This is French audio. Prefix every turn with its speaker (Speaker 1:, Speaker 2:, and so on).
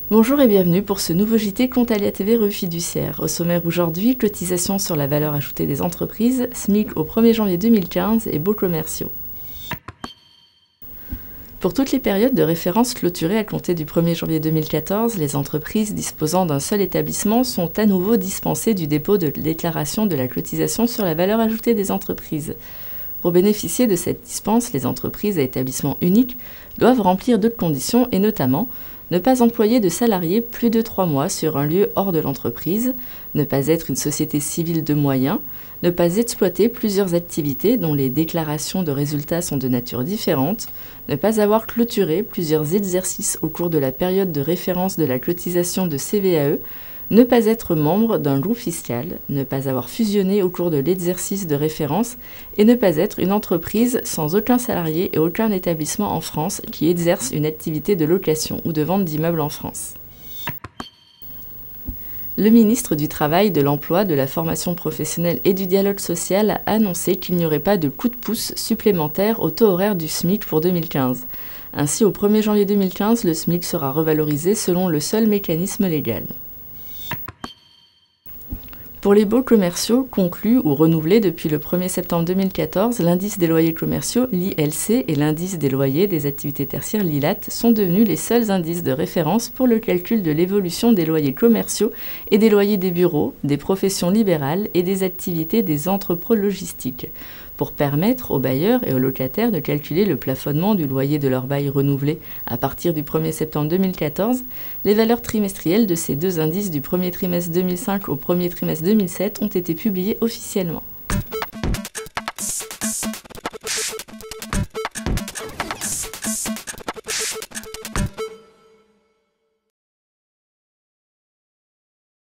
Speaker 1: Bonjour et bienvenue pour ce nouveau JT Contalia TV Revue Fiduciaire. Au sommaire aujourd'hui, cotisation sur la valeur ajoutée des entreprises, SMIC au 1er janvier 2015 et baux commerciaux. Pour toutes les périodes de référence clôturées à compter du 1er janvier 2014, les entreprises disposant d'un seul établissement sont à nouveau dispensées du dépôt de déclaration de la cotisation sur la valeur ajoutée des entreprises. Pour bénéficier de cette dispense, les entreprises à établissement unique doivent remplir deux conditions et notamment ne pas employer de salariés plus de 3 mois sur un lieu hors de l'entreprise, ne pas être une société civile de moyens, ne pas exploiter plusieurs activités dont les déclarations de résultats sont de nature différente, ne pas avoir clôturé plusieurs exercices au cours de la période de référence de la cotisation de CVAE, ne pas être membre d'un groupe fiscal, ne pas avoir fusionné au cours de l'exercice de référence et ne pas être une entreprise sans aucun salarié et aucun établissement en France qui exerce une activité de location ou de vente d'immeubles en France. Le ministre du Travail, de l'Emploi, de la Formation professionnelle et du Dialogue social a annoncé qu'il n'y aurait pas de coup de pouce supplémentaire au taux horaire du SMIC pour 2015. Ainsi, au 1er janvier 2015, le SMIC sera revalorisé selon le seul mécanisme légal. Pour les baux commerciaux conclus ou renouvelés depuis le 1er septembre 2014, l'indice des loyers commerciaux, l'ILC, et l'indice des loyers des activités tertiaires, l'ILAT, sont devenus les seuls indices de référence pour le calcul de l'évolution des loyers commerciaux et des loyers des bureaux, des professions libérales et des activités des entrepôts logistiques, pour permettre aux bailleurs et aux locataires de calculer le plafonnement du loyer de leur bail renouvelé à partir du 1er septembre 2014, les valeurs trimestrielles de ces deux indices du premier trimestre 2005 au premier trimestre 2007 ont été publiées officiellement.